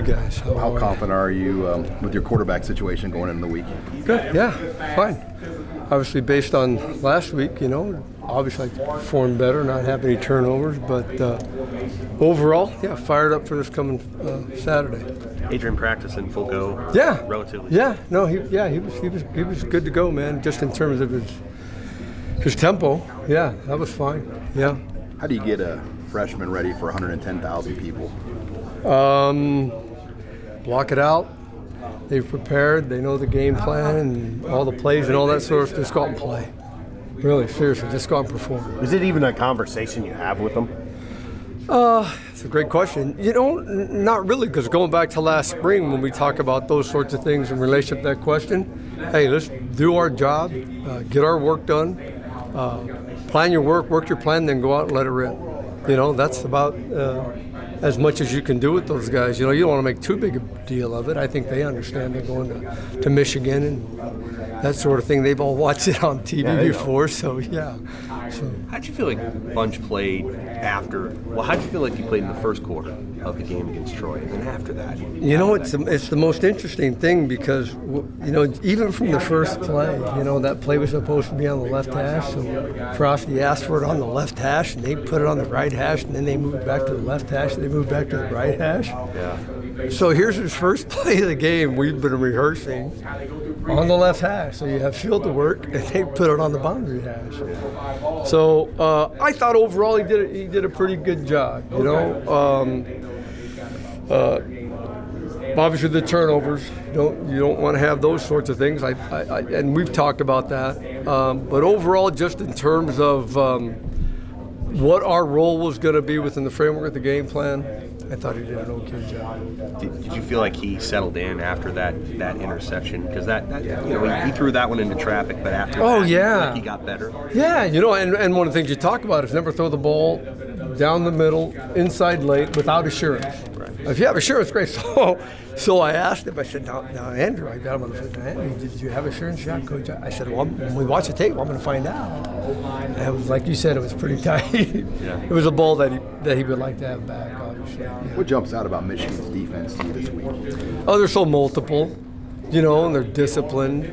Guys, How confident are you with your quarterback situation going into the week? Good, yeah, fine. Obviously, based on last week, obviously I performed better, not have any turnovers, but overall, yeah, fired up for this coming Saturday. Adrian practicing full go. Yeah, relatively. Yeah, no, he was good to go, man. Just in terms of his tempo, yeah, that was fine. Yeah. How do you get a freshman ready for 110,000 people? Block it out. They've prepared. They know the game plan and all the plays and all that sort of stuff. Just go out and play. Really, seriously, just go out and perform. Is it even a conversation you have with them? It's a great question. Not really, because going back to last spring when we talk about those sorts of things in relation to that question, hey, let's do our job, get our work done, plan your work your plan, then go out and let it rip. That's about as much as you can do with those guys. You don't want to make too big a deal of it. I think they understand they're going to Michigan and that sort of thing. They've all watched it on TV before, so yeah. How'd you feel like Bunch played after? Well, how'd you feel like he played in the first quarter of the game against Troy, and then after that? It's the most interesting thing because even from the first play, that play was supposed to be on the left hash, so Frosty asked for it on the left hash, and they put it on the right hash, and then they moved back to the left hash, and they moved back to the right hash. Yeah. So here's his first play of the game. We've been rehearsing on the left hash, so you have field to work, and they put it on the boundary hash. So I thought overall he did a pretty good job. Obviously the turnovers, you don't want to have those sorts of things. And we've talked about that. But overall, just in terms of what our role was going to be within the framework of the game plan, I thought he did an okay job. Did you feel like he settled in after that interception? Because he threw that one into traffic, but after that, he got better. Yeah, and one of the things you talk about is never throw the ball down the middle, inside late, without assurance. Right. If you have assurance, great. So I asked him, I said, now Andrew, I got him on the phone. Andrew, did you have assurance? Yeah, Coach. I said, well, when we watch the tape, I'm going to find out. And it was like you said, it was pretty tight. Yeah. It was a ball that he would like to have back, obviously. Yeah. What jumps out about Michigan's defense to you this week? Oh, they're so multiple, and they're disciplined,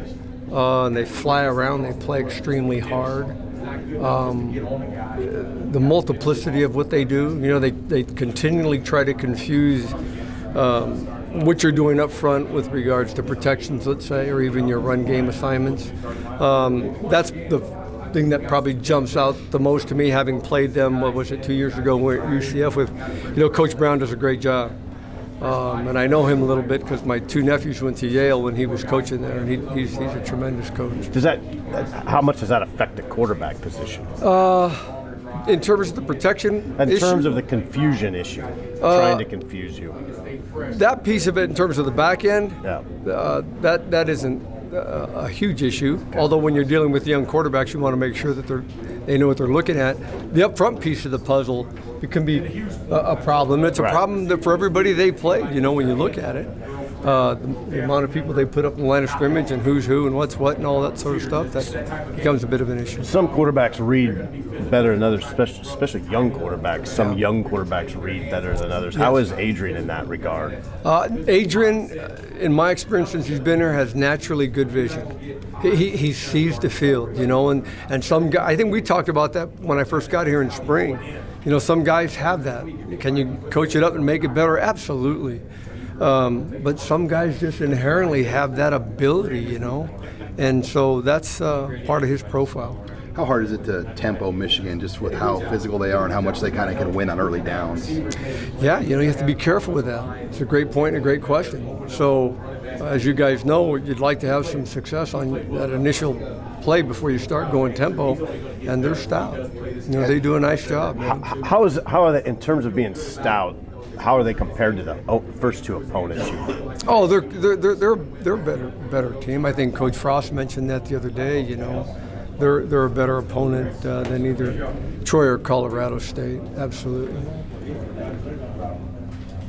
and they fly around, they play extremely hard. The multiplicity of what they do, they continually try to confuse what you're doing up front with regards to protections, let's say, or even your run game assignments. That's the thing that probably jumps out the most to me, having played them, 2 years ago at UCF with, Coach Brown does a great job. And I know him a little bit because my two nephews went to Yale when he was coaching there, and he's a tremendous coach. How much does that affect the quarterback position? In terms of the protection In terms of the confusion issue, trying to confuse you. That piece of it in terms of the back end, yeah. That isn't a huge issue. Although when you're dealing with young quarterbacks, you want to make sure that they know what they're looking at. The up front piece of the puzzle, it can be a problem. It's a problem that for everybody they play, when you look at it. The amount of people they put up in the line of scrimmage and who's who and what's what and all that sort of stuff, that becomes a bit of an issue. Some quarterbacks read better than others, especially young quarterbacks. Some young quarterbacks read better than others. Yes. How is Adrian in that regard? Adrian, in my experience since he's been here, has naturally good vision. He sees the field, and some guys, I think we talked about that when I first got here in spring. Some guys have that. Can you coach it up and make it better? Absolutely. But some guys just inherently have that ability, and so that's part of his profile. How hard is it to tempo Michigan just with how physical they are and how much they kind of can win on early downs? Yeah, you have to be careful with that. It's a great point and a great question. So, as you guys know, you'd like to have some success on that initial play before you start going tempo, and they're stout. They do a nice job. How are they in terms of being stout? How are they compared to the first two opponents? Oh, they're a better team. I think Coach Frost mentioned that the other day. They're a better opponent than either Troy or Colorado State. Absolutely.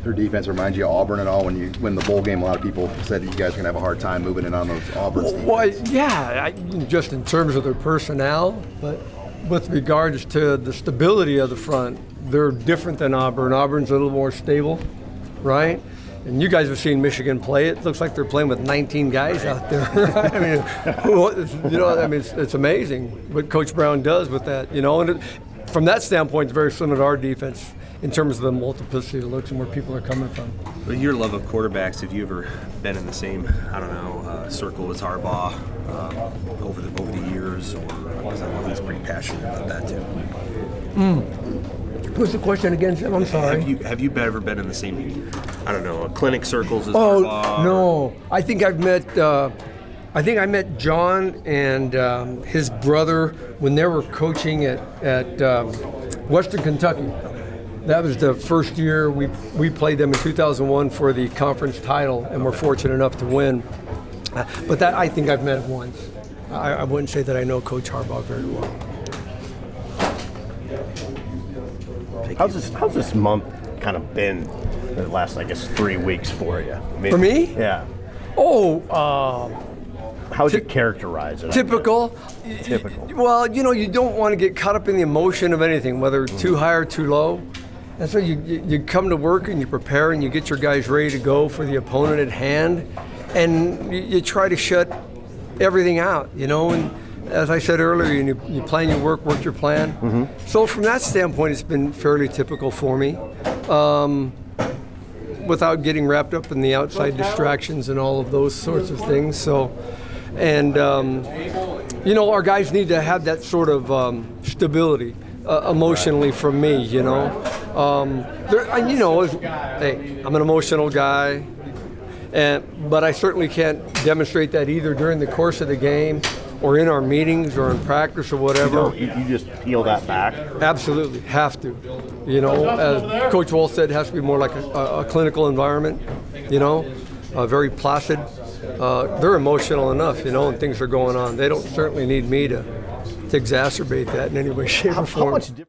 Their defense reminds you of Auburn at all? When you win the bowl game, a lot of people said that you guys are going to have a hard time moving in on those Auburn's defense. Well, yeah, just in terms of their personnel, but with regards to the stability of the front, they're different than Auburn. Auburn's a little more stable, right? And you guys have seen Michigan play. It looks like they're playing with 19 guys out there. I mean, it's amazing what Coach Brown does with that. And from that standpoint, it's very similar to our defense in terms of the multiplicity of looks and where people are coming from. With your love of quarterbacks, have you ever been in the same, circle as Harbaugh over the years? Because I know he's pretty passionate about that too. What's the question again, Jim? I'm sorry. Have you ever been in the same, clinic circles as Harbaugh? Oh, no. I think I met John and his brother when they were coaching at Western Kentucky. That was the first year we played them in 2001 for the conference title, and we're fortunate enough to win. But that I think I've met him once. I wouldn't say that I know Coach Harbaugh very well. How's this month kind of been the last, 3 weeks for you? For me? Yeah. How would you characterize it? Typical. Typical. Well, you don't want to get caught up in the emotion of anything, whether too high or too low. And so you come to work and you prepare and you get your guys ready to go for the opponent at hand, and you try to shut everything out, and as I said earlier, you plan your work your plan. Mm-hmm. So from that standpoint, it's been fairly typical for me, without getting wrapped up in the outside distractions and all of those sorts of things. So, and our guys need to have that sort of stability emotionally from me. Hey, I'm an emotional guy. But I certainly can't demonstrate that either during the course of the game or in our meetings or in practice or whatever. You just peel that back? Absolutely, have to. As Coach Wall said, it has to be more like a clinical environment, very placid. They're emotional enough, and things are going on. They don't certainly need me to exacerbate that in any way, shape, or form.